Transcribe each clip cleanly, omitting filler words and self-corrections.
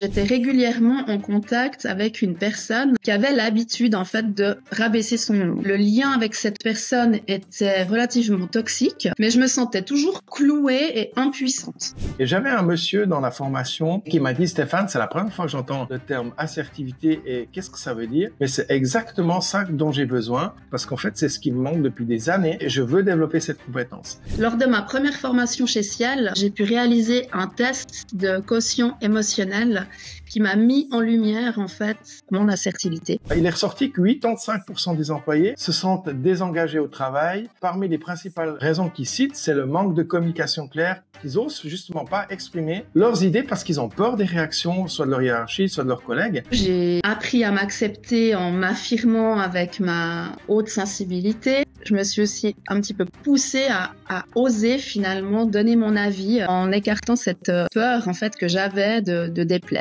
J'étais régulièrement en contact avec une personne qui avait l'habitude en fait de rabaisser son nom. Le lien avec cette personne était relativement toxique, mais je me sentais toujours clouée et impuissante. Et j'avais un monsieur dans la formation qui m'a dit: Stéphane, c'est la première fois que j'entends le terme assertivité et qu'est-ce que ça veut dire? Mais c'est exactement ça dont j'ai besoin parce qu'en fait, c'est ce qui me manque depuis des années et je veux développer cette compétence. Lors de ma première formation chez Ciel, j'ai pu réaliser un test de quotient émotionnel qui m'a mis en lumière en fait mon assertivité. Il est ressorti que 85% des employés se sentent désengagés au travail. Parmi les principales raisons qu'ils citent, c'est le manque de communication claire, qu'ils osent justement pas exprimer leurs idées parce qu'ils ont peur des réactions, soit de leur hiérarchie, soit de leurs collègues. J'ai appris à m'accepter en m'affirmant avec ma haute sensibilité. Je me suis aussi un petit peu poussée à oser finalement donner mon avis en écartant cette peur en fait que j'avais de déplaire.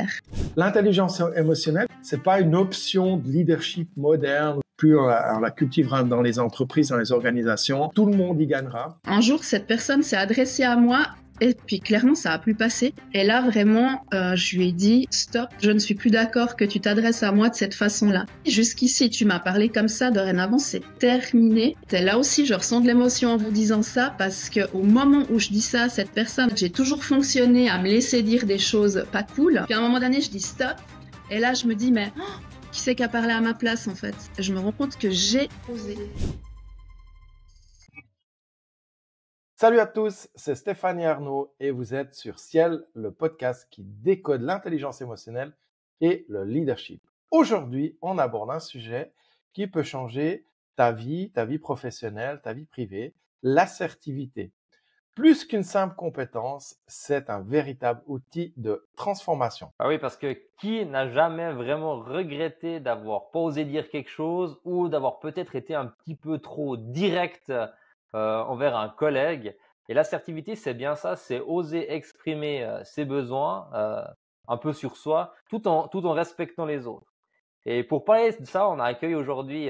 L'intelligence émotionnelle, c'est pas une option de leadership moderne. Plus on la cultivera dans les entreprises, dans les organisations, tout le monde y gagnera. Un jour, cette personne s'est adressée à moi et puis clairement, ça a plus passé. Et là, vraiment, je lui ai dit « Stop, je ne suis plus d'accord que tu t'adresses à moi de cette façon-là. Jusqu'ici, tu m'as parlé comme ça, dorénavant, c'est terminé. » Et là aussi, je ressens de l'émotion en vous disant ça parce qu'au moment où je dis ça à cette personne, j'ai toujours fonctionné à me laisser dire des choses pas cool. Puis à un moment donné, je dis « Stop ». Et là, je me dis « Mais qui c'est qui a parlé à ma place, en fait ?» Et je me rends compte que j'ai osé. Salut à tous, c'est Stéphanie Arnaud et vous êtes sur Ciel, le podcast qui décode l'intelligence émotionnelle et le leadership. Aujourd'hui, on aborde un sujet qui peut changer ta vie professionnelle, ta vie privée, l'assertivité. Plus qu'une simple compétence, c'est un véritable outil de transformation. Ah oui, parce que qui n'a jamais vraiment regretté d'avoir pas osé dire quelque chose ou d'avoir peut-être été un petit peu trop direct envers un collègue. Et l'assertivité, c'est bien ça, c'est oser exprimer ses besoins un peu sur soi, tout en respectant les autres. Et pour parler de ça, on a accueilli aujourd'hui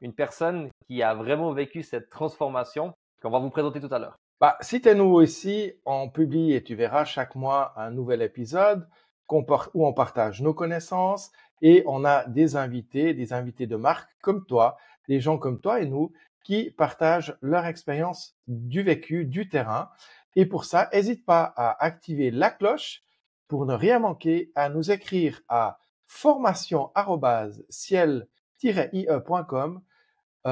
une personne qui a vraiment vécu cette transformation qu'on va vous présenter tout à l'heure. Si tu es nouveau ici, on publie et tu verras chaque mois un nouvel épisode où on partage nos connaissances et on a des invités de marque comme toi, des gens comme toi et nous qui partagent leur expérience du vécu, du terrain. Et pour ça, n'hésite pas à activer la cloche pour ne rien manquer, à nous écrire à formation@ciel-ie.com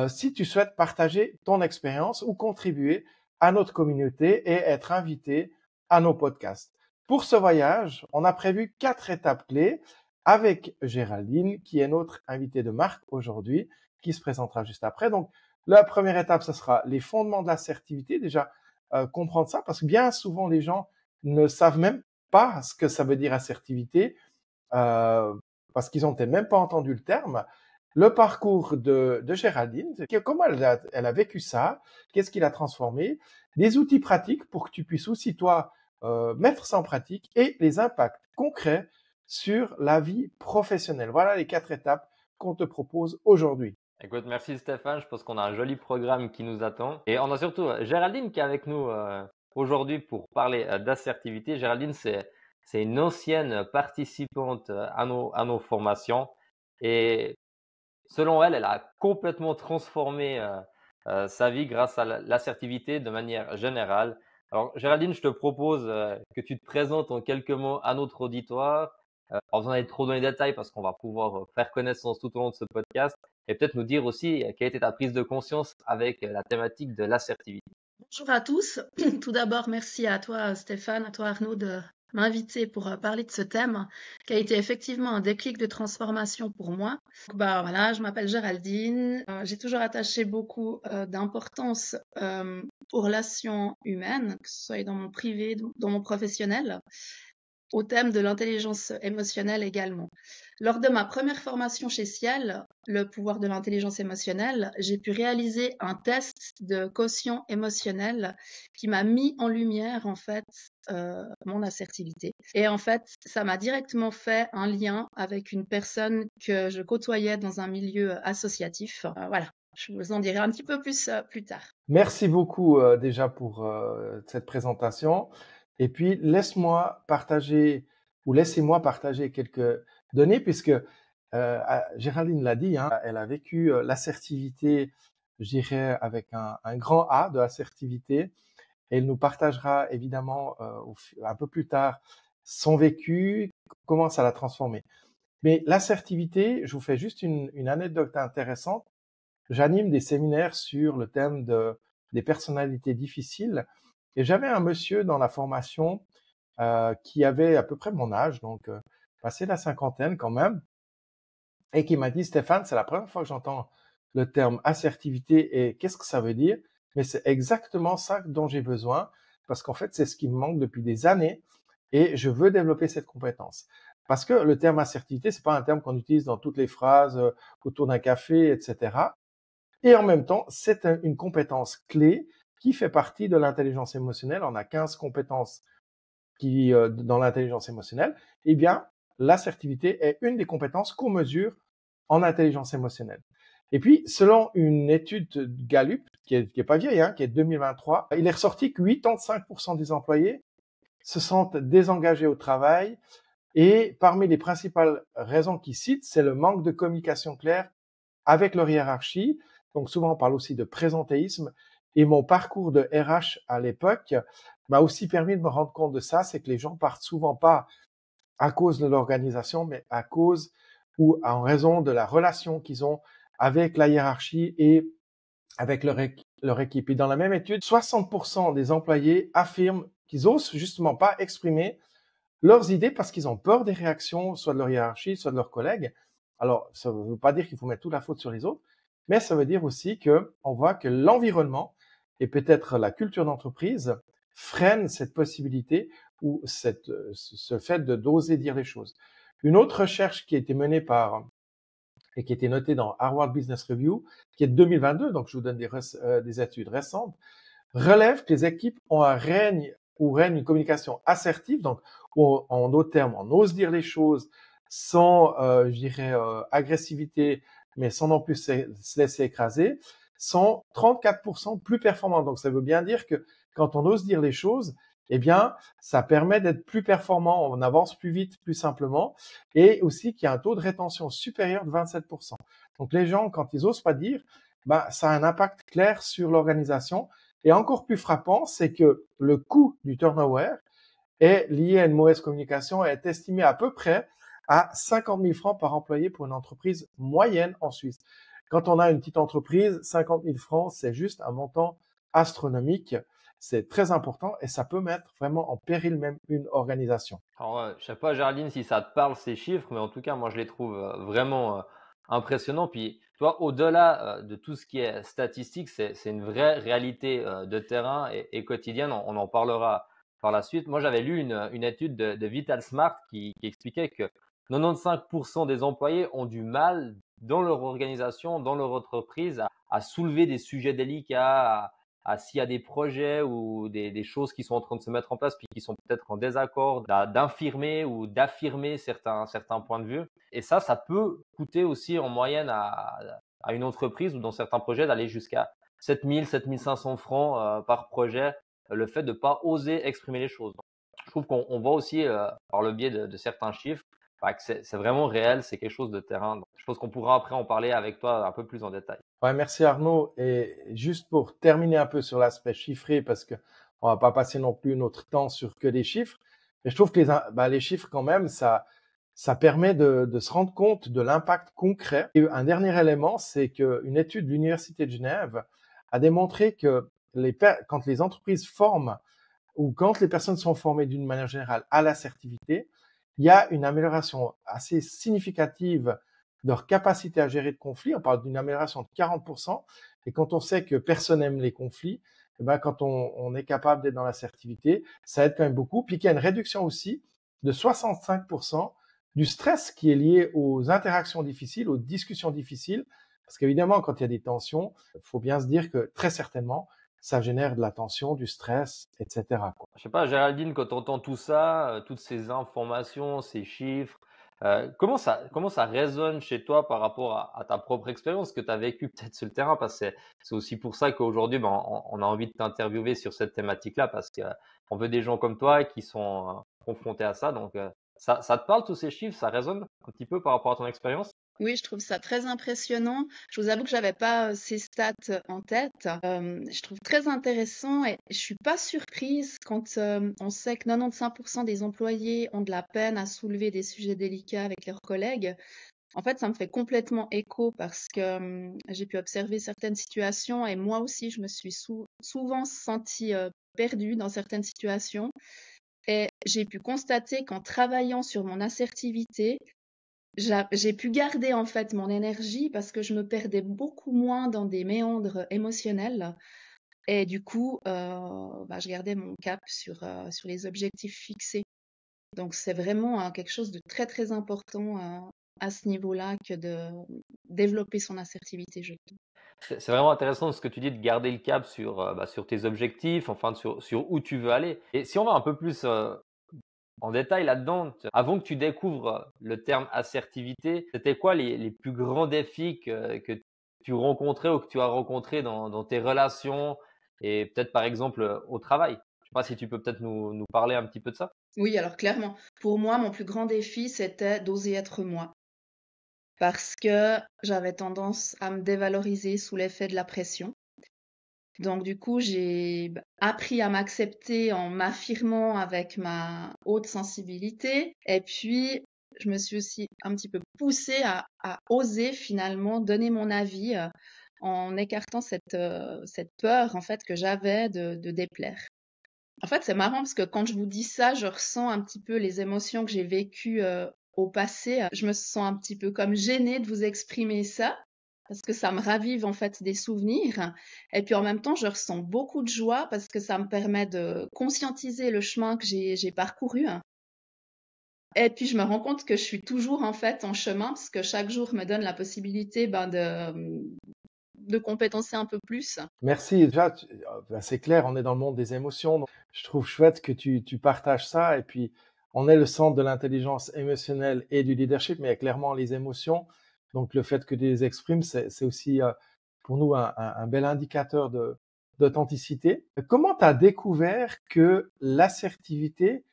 si tu souhaites partager ton expérience ou contribuer à notre communauté et être invité à nos podcasts. Pour ce voyage, on a prévu 4 étapes clés avec Géraldine, qui est notre invitée de marque aujourd'hui, qui se présentera juste après. Donc, la première étape, ce sera les fondements de l'assertivité. Déjà, comprendre ça, parce que bien souvent, les gens ne savent même pas ce que ça veut dire assertivité, parce qu'ils n'ont peut-être même pas entendu le terme. Le parcours de Géraldine, comment elle a vécu ça, qu'est-ce qui l'a transformé, des outils pratiques pour que tu puisses aussi, toi, mettre ça en pratique et les impacts concrets sur la vie professionnelle. Voilà les 4 étapes qu'on te propose aujourd'hui. Écoute, merci Stéphane, je pense qu'on a un joli programme qui nous attend. Et on a surtout Géraldine qui est avec nous aujourd'hui pour parler d'assertivité. Géraldine, c'est une ancienne participante à nos formations. Et selon elle, elle a complètement transformé sa vie grâce à l'assertivité de manière générale. Alors, Géraldine, je te propose que tu te présentes en quelques mots à notre auditoire, sans besoin d'aller trop dans les détails parce qu'on va pouvoir faire connaissance tout au long de ce podcast et peut-être nous dire aussi quelle était ta prise de conscience avec la thématique de l'assertivité. Bonjour à tous. Tout d'abord, merci à toi Stéphane, à toi Arnaud de m'inviter pour parler de ce thème qui a été effectivement un déclic de transformation pour moi. Donc, voilà, je m'appelle Géraldine. J'ai toujours attaché beaucoup d'importance aux relations humaines, que ce soit dans mon privé, dans mon professionnel, au thème de l'intelligence émotionnelle également. Lors de ma première formation chez Ciel, le pouvoir de l'intelligence émotionnelle, j'ai pu réaliser un test de quotient émotionnel qui m'a mis en lumière en fait mon assertivité. Et en fait, ça m'a directement fait un lien avec une personne que je côtoyais dans un milieu associatif. Voilà, je vous en dirai un petit peu plus plus tard. Merci beaucoup déjà pour cette présentation. Et puis, laisse-moi partager ou laissez-moi partager quelques données puisque Géraldine l'a dit, hein, elle a vécu l'assertivité, je dirais, avec un grand A de assertivité. Et elle nous partagera évidemment un peu plus tard son vécu, comment ça l'a transformé. Mais l'assertivité, je vous fais juste une anecdote intéressante. J'anime des séminaires sur le thème des personnalités difficiles. Et j'avais un monsieur dans la formation qui avait à peu près mon âge, donc passé la cinquantaine quand même, et qui m'a dit, Stéphane, c'est la première fois que j'entends le terme assertivité et qu'est-ce que ça veut dire? Mais c'est exactement ça dont j'ai besoin parce qu'en fait, c'est ce qui me manque depuis des années et je veux développer cette compétence. Parce que le terme assertivité, c'est pas un terme qu'on utilise dans toutes les phrases autour d'un café, etc. Et en même temps, c'est une compétence clé qui fait partie de l'intelligence émotionnelle. On a 15 compétences qui dans l'intelligence émotionnelle. Eh bien, l'assertivité est une des compétences qu'on mesure en intelligence émotionnelle. Et puis, selon une étude Gallup, qui est pas vieille, hein, qui est 2023, il est ressorti que 85% des employés se sentent désengagés au travail. Et parmi les principales raisons qu'ils citent, c'est le manque de communication claire avec leur hiérarchie. Donc souvent, on parle aussi de présentéisme. Et mon parcours de RH à l'époque m'a aussi permis de me rendre compte de ça, c'est que les gens partent souvent pas à cause de l'organisation, mais à cause ou en raison de la relation qu'ils ont avec la hiérarchie et avec leur équipe. Et dans la même étude, 60% des employés affirment qu'ils osent justement pas exprimer leurs idées parce qu'ils ont peur des réactions, soit de leur hiérarchie, soit de leurs collègues. Alors, ça ne veut pas dire qu'il faut mettre toute la faute sur les autres, mais ça veut dire aussi que on voit que l'environnement et peut-être la culture d'entreprise freinent cette possibilité ou ce fait d'oser dire les choses. Une autre recherche qui a été menée et qui a été notée dans Harvard Business Review, qui est de 2022, donc je vous donne des études récentes, relève que les équipes ont règne une communication assertive, donc en d'autres termes, on ose dire les choses sans, je dirais, agressivité, mais sans non plus se laisser écraser, sont 34% plus performants. Donc ça veut bien dire que quand on ose dire les choses, eh bien, ça permet d'être plus performant, on avance plus vite, plus simplement, et aussi qu'il y a un taux de rétention supérieur de 27%. Donc les gens, quand ils osent pas dire, bah, ça a un impact clair sur l'organisation. Et encore plus frappant, c'est que le coût du turnover est lié à une mauvaise communication et est estimé à peu près à 50 000 francs par employé pour une entreprise moyenne en Suisse. Quand on a une petite entreprise, 50 000 francs, c'est juste un montant astronomique. C'est très important et ça peut mettre vraiment en péril même une organisation. Alors, je sais pas, Géraldine, si ça te parle ces chiffres, mais en tout cas, moi, je les trouve vraiment impressionnants. Puis, tu vois, au-delà de tout ce qui est statistique, c'est une vraie réalité de terrain et quotidienne. On en parlera par la suite. Moi, j'avais lu une étude de Vital Smart qui expliquait que 95% des employés ont du mal dans leur organisation, dans leur entreprise, à soulever des sujets délicats, s'il y a des projets ou des choses qui sont en train de se mettre en place puis qui sont peut-être en désaccord, d'infirmer ou d'affirmer certains points de vue. Et ça peut coûter aussi en moyenne à une entreprise ou dans certains projets d'aller jusqu'à 7 000, 7 500 francs par projet, le fait de ne pas oser exprimer les choses. Donc, je trouve qu'on voit aussi par le biais de certains chiffres que c'est vraiment réel, c'est quelque chose de terrain. Donc, je pense qu'on pourra après en parler avec toi un peu plus en détail. Ouais, merci Arnaud. Et juste pour terminer un peu sur l'aspect chiffré, parce que on va pas passer non plus notre temps sur que les chiffres, mais je trouve que les chiffres quand même, ça permet de se rendre compte de l'impact concret. Et un dernier élément, c'est qu'une étude de l'Université de Genève a démontré que quand les entreprises forment ou quand les personnes sont formées d'une manière générale à l'assertivité, il y a une amélioration assez significative de leur capacité à gérer de conflits. On parle d'une amélioration de 40%. Et quand on sait que personne n'aime les conflits, eh ben, quand on est capable d'être dans l'assertivité, ça aide quand même beaucoup. Puis qu'il y a une réduction aussi de 65% du stress qui est lié aux interactions difficiles, aux discussions difficiles. Parce qu'évidemment, quand il y a des tensions, il faut bien se dire que très certainement, ça génère de la tension, du stress, etc. quoi. Je sais pas, Géraldine, quand tu entends tout ça, toutes ces informations, ces chiffres, comment ça résonne chez toi par rapport à ta propre expérience que tu as vécue peut-être sur le terrain? Parce que c'est aussi pour ça qu'aujourd'hui, ben, on a envie de t'interviewer sur cette thématique-là parce qu'on veut des gens comme toi qui sont confrontés à ça. Donc, Ça te parle tous ces chiffres? Ça résonne un petit peu par rapport à ton expérience? Oui, je trouve ça très impressionnant. Je vous avoue que j'avais pas ces stats en tête. Je trouve très intéressant et je suis pas surprise quand on sait que 95% des employés ont de la peine à soulever des sujets délicats avec leurs collègues. En fait, ça me fait complètement écho parce que j'ai pu observer certaines situations et moi aussi, je me suis souvent sentie perdue dans certaines situations. Et j'ai pu constater qu'en travaillant sur mon assertivité, j'ai pu garder en fait mon énergie parce que je me perdais beaucoup moins dans des méandres émotionnels. Et du coup, je gardais mon cap sur les objectifs fixés. Donc, c'est vraiment quelque chose de très, très important à ce niveau-là que de développer son assertivité, je trouve. C'est vraiment intéressant ce que tu dis de garder le cap sur tes objectifs, enfin sur où tu veux aller. Et si on va un peu plus en détail là-dedans, avant que tu découvres le terme assertivité, c'était quoi les plus grands défis que tu rencontrais ou que tu as rencontrés dans tes relations et peut-être par exemple au travail? Je sais pas si tu peux peut-être nous parler un petit peu de ça? Oui, alors clairement, pour moi, mon plus grand défi, c'était d'oser être moi. Parce que j'avais tendance à me dévaloriser sous l'effet de la pression. Donc du coup, j'ai appris à m'accepter en m'affirmant avec ma haute sensibilité. Et puis, je me suis aussi un petit peu poussée à oser finalement donner mon avis en écartant cette peur en fait que j'avais de déplaire. En fait, c'est marrant parce que quand je vous dis ça, je ressens un petit peu les émotions que j'ai vécues au passé. Je me sens un petit peu comme gênée de vous exprimer ça parce que ça me ravive en fait des souvenirs. Et puis en même temps, je ressens beaucoup de joie parce que ça me permet de conscientiser le chemin que j'ai parcouru. Et puis je me rends compte que je suis toujours en fait en chemin parce que chaque jour me donne la possibilité de compétencer un peu plus. Merci. Déjà, c'est clair, on est dans le monde des émotions. Donc, je trouve chouette que tu partages ça. Et puis, on est le centre de l'intelligence émotionnelle et du leadership, mais il y a clairement les émotions. Donc, le fait que tu les exprimes, c'est aussi pour nous un bel indicateur d'authenticité. Comment tu as découvert que l'assertivité,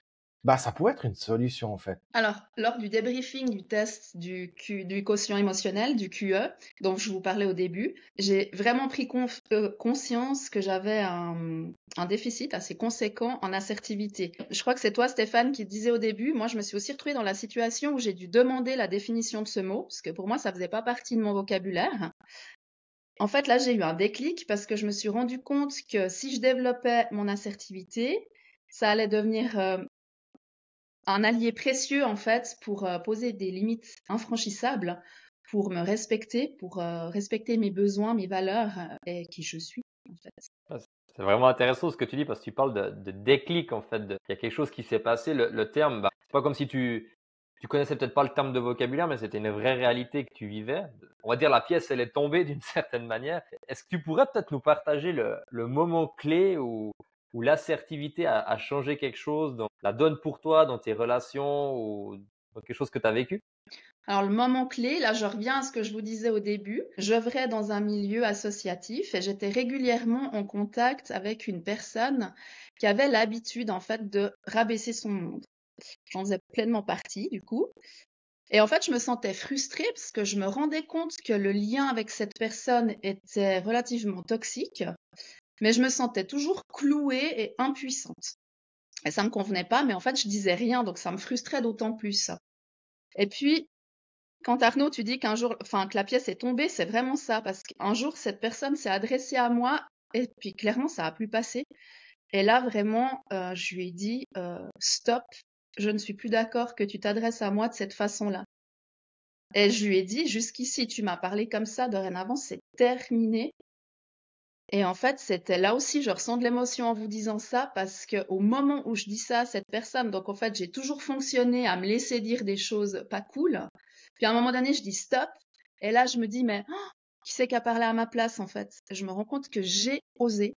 ça pourrait être une solution en fait? Alors, lors du débriefing du test du quotient émotionnel, du QE, dont je vous parlais au début, j'ai vraiment pris conscience que j'avais un déficit assez conséquent en assertivité. Je crois que c'est toi, Stéphane, qui disais au début, moi je me suis aussi retrouvée dans la situation où j'ai dû demander la définition de ce mot, parce que pour moi ça faisait pas partie de mon vocabulaire. En fait, là, j'ai eu un déclic parce que je me suis rendu compte que si je développais mon assertivité, ça allait devenir un allié précieux en fait pour poser des limites infranchissables, pour me respecter, pour respecter mes besoins, mes valeurs et qui je suis en fait. Ah, c'est vraiment intéressant ce que tu dis parce que tu parles de déclic en fait. Il y a quelque chose qui s'est passé. Le terme, c'est pas comme si tu connaissais peut-être pas le terme de vocabulaire, mais c'était une vraie réalité que tu vivais. On va dire la pièce, elle est tombée d'une certaine manière. Est-ce que tu pourrais peut-être nous partager le moment clé où l'assertivité a changé quelque chose dans la donne pour toi, dans tes relations ou dans quelque chose que tu as vécu? Alors le moment clé, là je reviens à ce que je vous disais au début, j'œuvrais dans un milieu associatif et j'étais régulièrement en contact avec une personne qui avait l'habitude en fait de rabaisser son monde. J'en faisais pleinement partie du coup. Et en fait, je me sentais frustrée parce que je me rendais compte que le lien avec cette personne était relativement toxique, mais je me sentais toujours clouée et impuissante. Et ça me convenait pas, mais en fait, je disais rien, donc ça me frustrait d'autant plus. Et puis, quand Arnaud, tu dis qu'un jour, enfin, que la pièce est tombée, c'est vraiment ça, parce qu'un jour, cette personne s'est adressée à moi, et puis clairement, ça a plus passé. Et là, vraiment, je lui ai dit, stop, je ne suis plus d'accord que tu t'adresses à moi de cette façon-là. Et je lui ai dit, jusqu'ici, tu m'as parlé comme ça, dorénavant, c'est terminé. Et en fait, c'était là aussi, je ressens de l'émotion en vous disant ça, parce que au moment où je dis ça à cette personne, donc en fait, j'ai toujours fonctionné à me laisser dire des choses pas cool. Puis à un moment donné, je dis stop. Et là, je me dis, mais qui c'est qui a parlé à ma place, en fait? Je me rends compte que j'ai osé.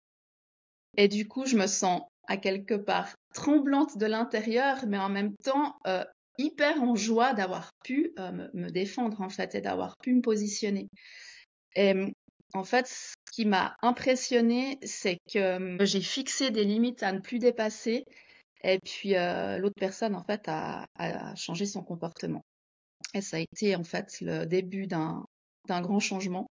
Et du coup, je me sens à quelque part tremblante de l'intérieur, mais en même temps hyper en joie d'avoir pu me défendre, en fait, et d'avoir pu me positionner. Et en fait, ce qui m'a impressionnée, c'est que j'ai fixé des limites à ne plus dépasser Et puis l'autre personne, en fait, a changé son comportement. Et ça a été, en fait, le début d'un grand changement.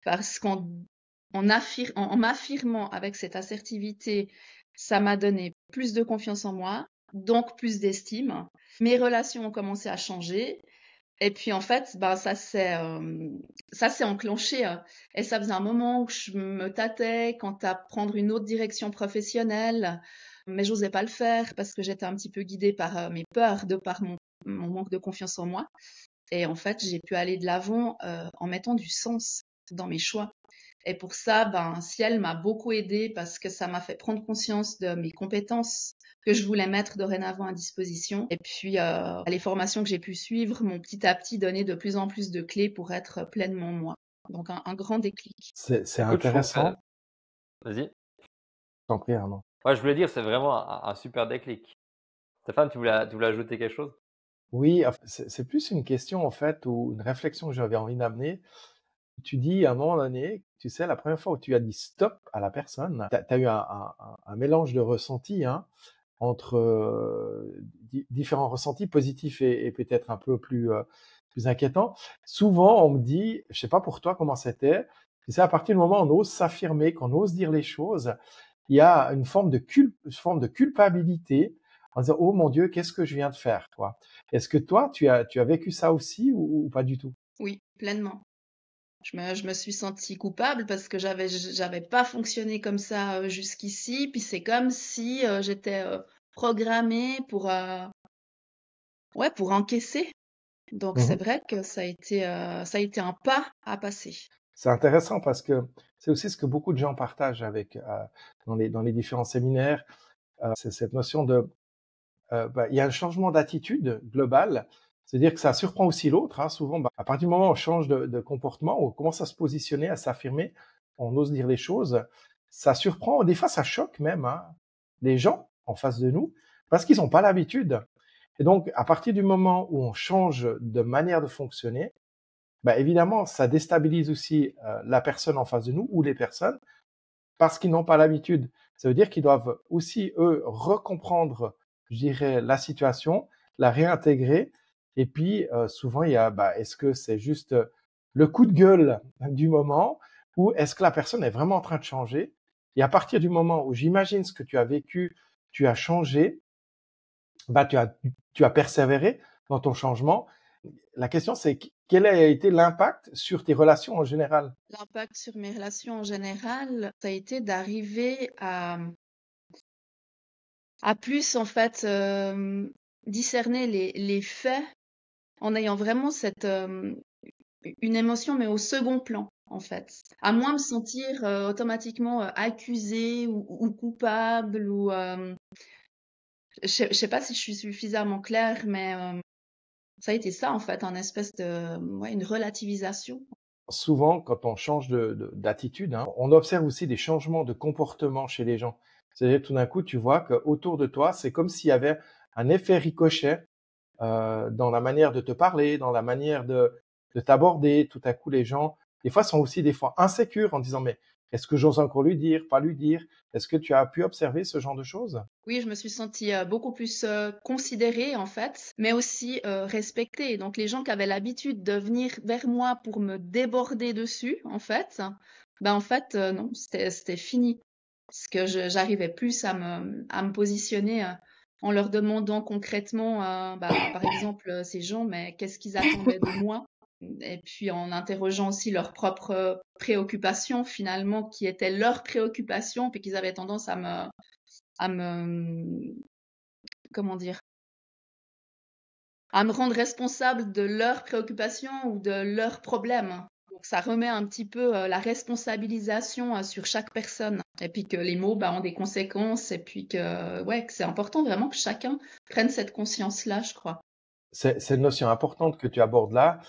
Parce en m'affirmant avec cette assertivité, ça m'a donné plus de confiance en moi, donc plus d'estime. Mes relations ont commencé à changer. Et puis en fait, ben, ça s'est enclenché. Et ça faisait un moment où je me tâtais quant à prendre une autre direction professionnelle, mais j'osais pas le faire parce que j'étais un petit peu guidée par mes peurs, de par mon manque de confiance en moi. Et en fait, j'ai pu aller de l'avant en mettant du sens dans mes choix. Et pour ça, ben, Ciel m'a beaucoup aidée parce que ça m'a fait prendre conscience de mes compétences que je voulais mettre dorénavant à disposition. Et puis, les formations que j'ai pu suivre m'ont petit à petit donné de plus en plus de clés pour être pleinement moi. Donc, un grand déclic. C'est Écoute, je trouve que... intéressant. Vas-y. T'en prie, Arnaud. Ouais, je voulais dire, c'est vraiment un super déclic. Stéphane, tu voulais ajouter quelque chose? Oui, c'est plus une question en fait ou une réflexion que j'avais envie d'amener. Tu dis à un moment donné, tu sais, la première fois où tu as dit stop à la personne, tu as eu un mélange de ressentis hein, entre différents ressentis positifs et peut-être un peu plus inquiétants. Souvent, on me dit, je sais pas pour toi comment c'était, tu sais, à partir du moment où on ose s'affirmer, qu'on ose dire les choses, il y a une forme de culpabilité en disant, oh mon Dieu, qu'est-ce que je viens de faire, quoi. Est-ce que toi, tu as vécu ça aussi ou pas du tout? Oui, pleinement. Je me suis sentie coupable parce que j'avais pas fonctionné comme ça jusqu'ici. Puis c'est comme si j'étais programmée pour encaisser. Donc c'est Mhm. vrai que ça a été un pas à passer. C'est intéressant parce que c'est aussi ce que beaucoup de gens partagent avec dans les différents séminaires. C'est cette notion de il y a un changement d'attitude globale, c'est-à-dire que ça surprend aussi l'autre. Hein, souvent, à partir du moment où on change de comportement, on commence à se positionner, à s'affirmer, on ose dire les choses, ça surprend, des fois ça choque même hein, les gens en face de nous parce qu'ils n'ont pas l'habitude. Et donc, à partir du moment où on change de manière de fonctionner, évidemment, ça déstabilise aussi la personne en face de nous ou les personnes parce qu'ils n'ont pas l'habitude. Ça veut dire qu'ils doivent aussi, eux, recomprendre, je dirais, la situation, la réintégrer. Et puis, souvent, il y a, est-ce que c'est juste le coup de gueule du moment ou est-ce que la personne est vraiment en train de changer? Et à partir du moment où j'imagine ce que tu as vécu, tu as changé, tu as persévéré dans ton changement. La question, c'est quel a été l'impact sur tes relations en général? L'impact sur mes relations en général, ça a été d'arriver à plus en fait discerner les faits en ayant vraiment une émotion mais au second plan en fait. À moins me sentir automatiquement accusée ou coupable ou je sais pas si je suis suffisamment claire, mais ça a été ça en fait, un espèce de une relativisation. Souvent, quand on change d'attitude, hein, on observe aussi des changements de comportement chez les gens. C'est-à-dire tout d'un coup, tu vois qu'autour de toi, c'est comme s'il y avait un effet ricochet dans la manière de te parler, dans la manière de t'aborder. Tout à coup, les gens, des fois, sont aussi des fois insécures en disant, mais est-ce que j'ose encore lui dire, pas lui dire? Est-ce que tu as pu observer ce genre de choses? Oui, je me suis sentie beaucoup plus considérée en fait, mais aussi respectée. Donc les gens qui avaient l'habitude de venir vers moi pour me déborder dessus, en fait non, c'était fini. Parce que j'arrivais plus à me positionner en leur demandant concrètement, par exemple, ces gens, mais qu'est-ce qu'ils attendaient de moi? Et puis en interrogeant aussi leurs propres préoccupations finalement, qui étaient leurs préoccupations, puis qu'ils avaient tendance à me, comment dire, à me rendre responsable de leurs préoccupations ou de leurs problèmes. Donc ça remet un petit peu la responsabilisation sur chaque personne. Et puis que les mots ont des conséquences. Et puis que c'est important vraiment que chacun prenne cette conscience-là, je crois. C'est une notion importante que tu abordes là.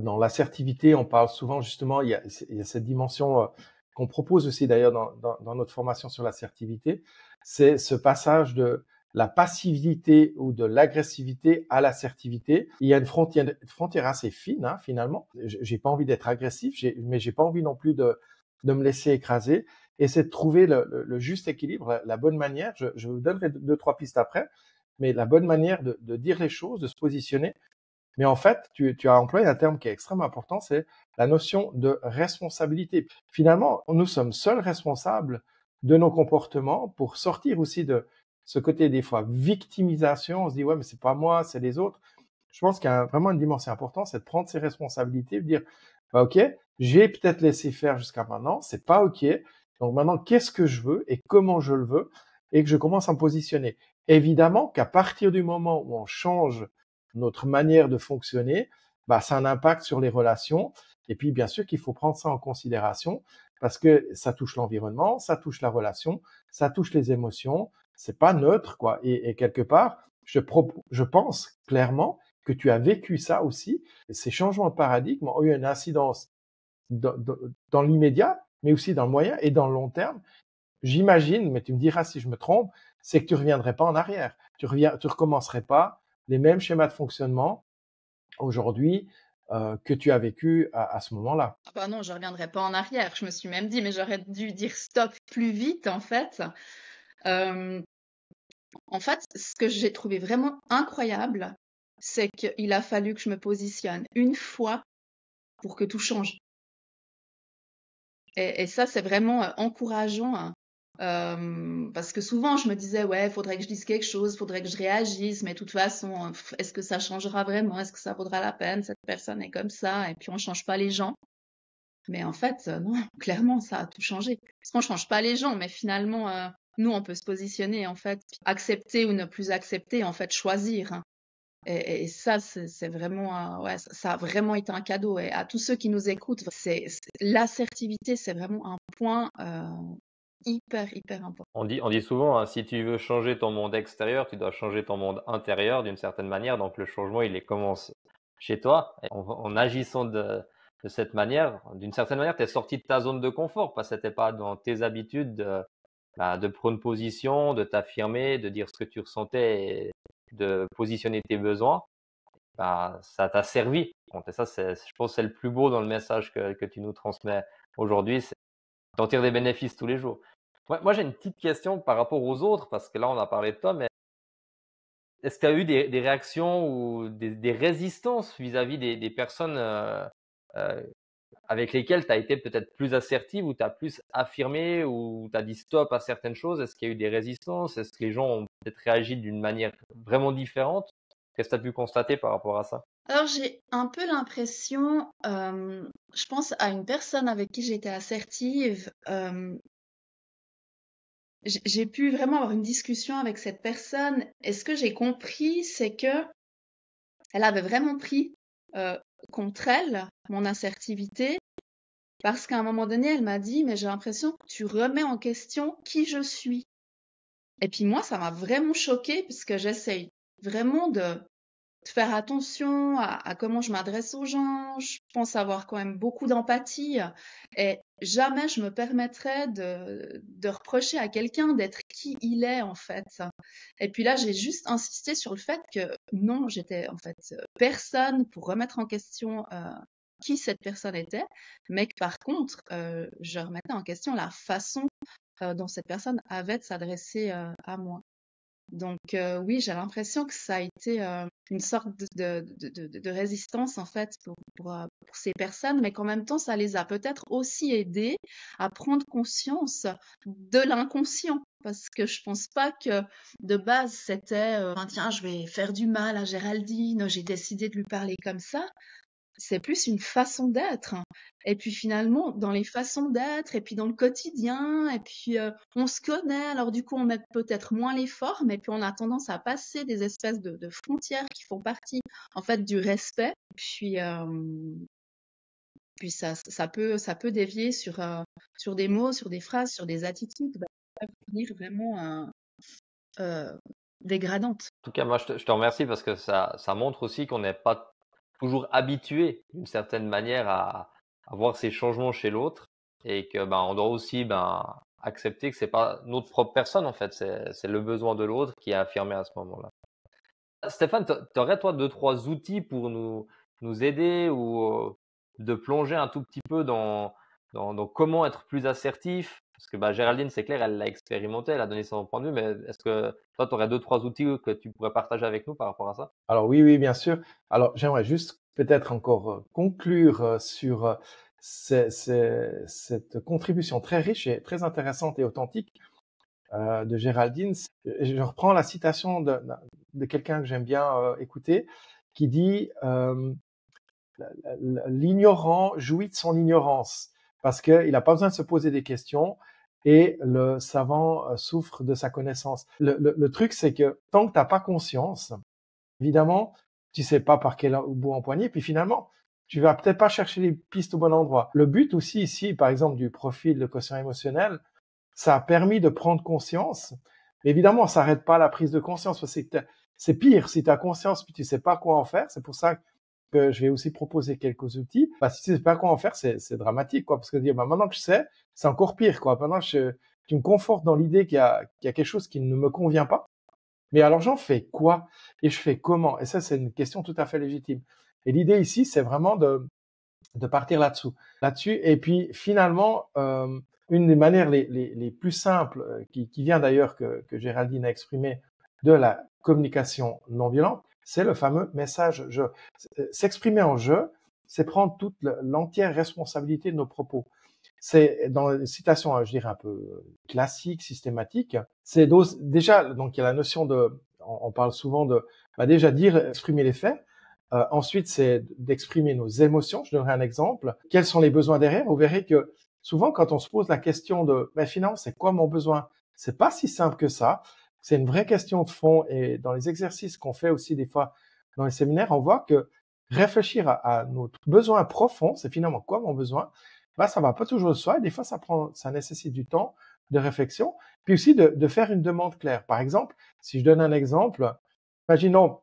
Dans l'assertivité, on parle souvent justement, il y a cette dimension qu'on propose aussi d'ailleurs dans notre formation sur l'assertivité, c'est ce passage de la passivité ou de l'agressivité à l'assertivité. Il y a une frontière assez fine hein, finalement. J'ai pas envie d'être agressif, mais j'ai pas envie non plus de me laisser écraser. Et c'est de trouver le juste équilibre, la bonne manière. Je vous donnerai deux, trois pistes après, mais la bonne manière de dire les choses, de se positionner. Mais en fait, tu as employé un terme qui est extrêmement important, c'est la notion de responsabilité. Finalement, nous sommes seuls responsables de nos comportements pour sortir aussi de ce côté des fois victimisation. On se dit ouais, mais c'est pas moi, c'est les autres. Je pense qu'il y a vraiment une dimension importante, c'est de prendre ses responsabilités, de dire bah, ok, j'ai peut-être laissé faire jusqu'à maintenant, c'est pas ok. Donc maintenant, qu'est-ce que je veux et comment je le veux, et que je commence à me positionner. Évidemment qu'à partir du moment où on change notre manière de fonctionner, bah, ça a un impact sur les relations. Et puis, bien sûr qu'il faut prendre ça en considération parce que ça touche l'environnement, ça touche la relation, ça touche les émotions. C'est pas neutre, quoi. Et quelque part, je pense clairement que tu as vécu ça aussi. Ces changements de paradigme ont eu une incidence dans l'immédiat, mais aussi dans le moyen et dans le long terme. J'imagine, mais tu me diras si je me trompe, c'est que tu reviendrais pas en arrière. Tu recommencerais pas les mêmes schémas de fonctionnement aujourd'hui que tu as vécu à ce moment-là. Ah bah non, je reviendrai pas en arrière. Je me suis même dit, mais j'aurais dû dire stop plus vite, en fait. Euh, En fait, ce que j'ai trouvé vraiment incroyable, c'est qu'il a fallu que je me positionne une fois pour que tout change. Et ça, c'est vraiment encourageant, hein. Parce que souvent, je me disais, ouais, faudrait que je dise quelque chose, faudrait que je réagisse, mais de toute façon, est-ce que ça changera vraiment? Est-ce que ça vaudra la peine? Cette personne est comme ça, et puis on change pas les gens. Mais en fait, non, clairement, ça a tout changé. Parce qu'on change pas les gens, mais finalement, nous, on peut se positionner, en fait, accepter ou ne plus accepter, en fait, choisir, hein. Et ça, c'est vraiment, ouais, ça a vraiment été un cadeau. Et à tous ceux qui nous écoutent, l'assertivité, c'est vraiment un point hyper, hyper important. On dit souvent, hein, si tu veux changer ton monde extérieur, tu dois changer ton monde intérieur d'une certaine manière. Donc le changement, il commence chez toi. Et en agissant de cette manière, d'une certaine manière, tu es sorti de ta zone de confort parce que c'était pas dans tes habitudes de prendre position, de t'affirmer, de dire ce que tu ressentais et de positionner tes besoins. Bah, ça t'a servi. Et ça, je pense que c'est le plus beau dans le message que tu nous transmets aujourd'hui, c'est d'en tirer des bénéfices tous les jours. Moi, j'ai une petite question par rapport aux autres, parce que là, on a parlé de toi, mais est-ce que tu as eu des réactions ou des résistances vis-à-vis des personnes euh, avec lesquelles tu as été peut-être plus assertive, ou tu as plus affirmé, ou tu as dit stop à certaines choses? Est-ce qu'il y a eu des résistances? Est-ce que les gens ont peut-être réagi d'une manière vraiment différente? Qu'est-ce que tu as pu constater par rapport à ça? Alors, j'ai un peu l'impression, je pense à une personne avec qui j'étais assertive, j'ai pu vraiment avoir une discussion avec cette personne. Et ce que j'ai compris, c'est que elle avait vraiment pris euh, contre elle mon assertivité, parce qu'à un moment donné, elle m'a dit, mais j'ai l'impression que tu remets en question qui je suis. Et puis moi, ça m'a vraiment choquée, parce que j'essaye vraiment de faire attention à comment je m'adresse aux gens. Je pense avoir quand même beaucoup d'empathie, et jamais je me permettrais de reprocher à quelqu'un d'être qui il est, en fait. Et puis là, j'ai juste insisté sur le fait que non, j'étais en fait personne pour remettre en question qui cette personne était, mais que par contre, je remettais en question la façon dont cette personne avait de s'adresser à moi. Donc oui, j'ai l'impression que ça a été une sorte de résistance, en fait, pour ces personnes, mais qu'en même temps, ça les a peut-être aussi aidés à prendre conscience de l'inconscient. Parce que je pense pas que de base c'était ah, tiens, je vais faire du mal à Géraldine, j'ai décidé de lui parler comme ça. C'est plus une façon d'être. Et puis finalement, dans les façons d'être, et puis dans le quotidien, et puis on se connaît, alors du coup on met peut-être moins les formes, et puis on a tendance à passer des espèces de frontières qui font partie en fait du respect. Puis ça peut dévier sur des mots, sur des phrases, sur des attitudes, qui peuvent devenir vraiment euh, dégradantes. En tout cas, moi, je te remercie parce que ça montre aussi qu'on n'est pas toujours habitué d'une certaine manière à voir ces changements chez l'autre, et que on doit aussi accepter que c'est pas notre propre personne en fait, c'est le besoin de l'autre qui est affirmé à ce moment-là. Stéphane, tu aurais toi deux trois outils pour nous aider, ou de plonger un tout petit peu dans comment être plus assertif, Parce que Géraldine, c'est clair, elle l'a expérimenté, elle a donné son point de vue, mais est-ce que toi, tu aurais deux, trois outils que tu pourrais partager avec nous par rapport à ça? Alors oui, oui, bien sûr. Alors j'aimerais juste peut-être encore conclure sur cette contribution très riche et très intéressante et authentique de Géraldine. Je reprends la citation de quelqu'un que j'aime bien écouter, qui dit l'ignorant jouit de son ignorance parce qu'il n'a pas besoin de se poser des questions et le savant souffre de sa connaissance. Le truc, c'est que tant que tu n'as pas conscience, évidemment, tu sais pas par quel bout empoigner, puis finalement, tu vas peut-être pas chercher les pistes au bon endroit. Le but aussi ici, par exemple, du profil de quotient émotionnel, ça a permis de prendre conscience. Mais évidemment, on s'arrête pas à la prise de conscience, parce que c'est pire si tu as conscience puis tu sais pas quoi en faire. C'est pour ça que je vais aussi proposer quelques outils. Si tu sais pas quoi en faire, c'est dramatique, quoi, parce que dire, maintenant que je sais, c'est encore pire, quoi. Maintenant, tu me confortes dans l'idée qu'il y a quelque chose qui ne me convient pas. Mais alors, j'en fais quoi? Et je fais comment? Et ça, c'est une question tout à fait légitime. Et l'idée ici, c'est vraiment de partir là-dessus. Et puis, finalement, une des manières les plus simples, qui vient d'ailleurs que Géraldine a exprimé, de la communication non violente, c'est le fameux message je. S'exprimer en je, c'est prendre toute l'entière responsabilité de nos propos. C'est dans une citation, je dirais un peu classique, systématique. C'est déjà, donc il y a la notion de, on parle souvent de, déjà dire, exprimer les faits. Ensuite, c'est d'exprimer nos émotions. Je donnerai un exemple. Quels sont les besoins derrière? Vous verrez que souvent, quand on se pose la question de, finalement, c'est quoi mon besoin? C'est pas si simple que ça. C'est une vraie question de fond. Et dans les exercices qu'on fait aussi des fois dans les séminaires, on voit que réfléchir à notre besoin profond, c'est finalement quoi mon besoin? Ça va pas toujours de soi. Et des fois, ça nécessite du temps de réflexion. Puis aussi de faire une demande claire. Par exemple, si je donne un exemple, imaginons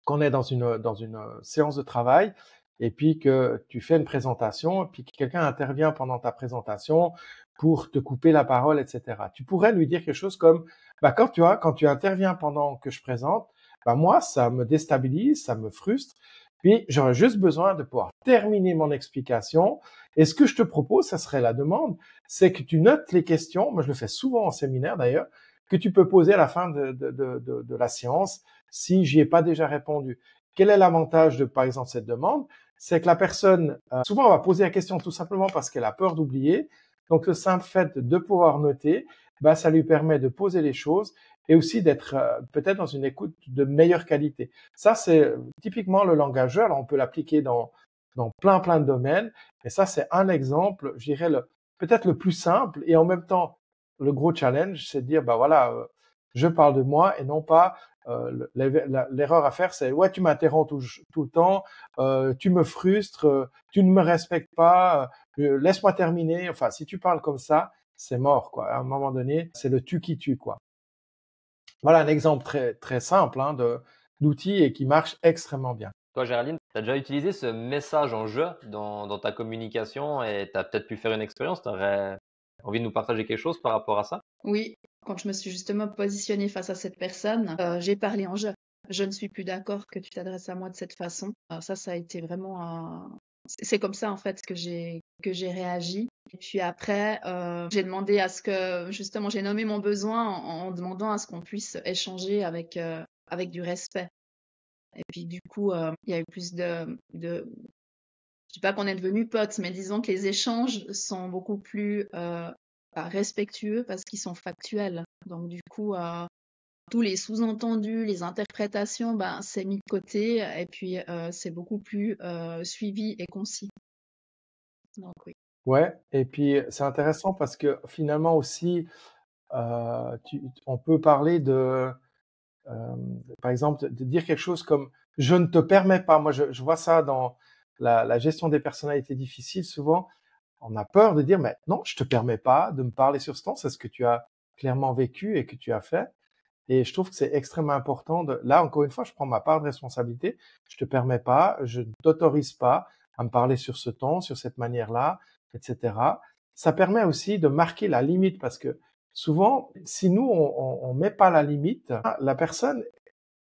qu'on est dans une séance de travail et puis que tu fais une présentation et puis que quelqu'un intervient pendant ta présentation pour te couper la parole, etc. Tu pourrais lui dire quelque chose comme, quand tu interviens pendant que je présente, moi, ça me déstabilise, ça me frustre, puis j'aurais juste besoin de pouvoir terminer mon explication. Et ce que je te propose, ça serait la demande, c'est que tu notes les questions, moi je le fais souvent en séminaire d'ailleurs, que tu peux poser à la fin de la séance si j'y ai pas déjà répondu. Quel est l'avantage de, par exemple, cette demande? C'est que la personne, souvent, on va poser la question tout simplement parce qu'elle a peur d'oublier. Donc, le simple fait de pouvoir noter, ça lui permet de poser les choses et aussi d'être peut-être dans une écoute de meilleure qualité. Ça, c'est typiquement le langage. Alors, on peut l'appliquer dans plein de domaines. Et ça, c'est un exemple, je dirais, peut-être le plus simple et en même temps, le gros challenge, c'est de dire, je parle de moi et non pas l'erreur à faire, c'est ouais, tu m'interromps tout le temps, tu me frustres, tu ne me respectes pas, laisse-moi terminer. Enfin, si tu parles comme ça, c'est mort, quoi. À un moment donné, c'est le tu qui tue, quoi. Voilà un exemple très très simple d'outil et qui marche extrêmement bien. Toi, Géraldine, tu as déjà utilisé ce message en jeu dans ta communication et tu as peut-être pu faire une expérience. Tu aurais envie de nous partager quelque chose par rapport à ça? Oui, quand je me suis justement positionnée face à cette personne, j'ai parlé en je. Je ne suis plus d'accord que tu t'adresses à moi de cette façon. Ça a été vraiment c'est comme ça en fait que j'ai réagi. Et puis après, j'ai demandé à ce que justement j'ai nommé mon besoin en demandant à ce qu'on puisse échanger avec du respect. Et puis du coup, il y a eu plus je dis pas qu'on est devenus potes, mais disons que les échanges sont beaucoup plus respectueux parce qu'ils sont factuels. Donc du coup, tous les sous-entendus, les interprétations, c'est mis de côté et puis c'est beaucoup plus suivi et concis. Donc oui. Ouais, et puis c'est intéressant parce que finalement aussi, on peut parler par exemple, de dire quelque chose comme « je ne te permets pas ». Moi, je vois ça dans la gestion des personnalités difficiles. Souvent, on a peur de dire « mais non, je te permets pas de me parler sur ce ton, c'est ce que tu as clairement vécu et que tu as fait ». Et je trouve que c'est extrêmement important là, encore une fois, je prends ma part de responsabilité. Je te permets pas, je ne t'autorise pas à me parler sur ce ton, sur cette manière-là, etc. Ça permet aussi de marquer la limite parce que souvent, si nous, on met pas la limite, la personne,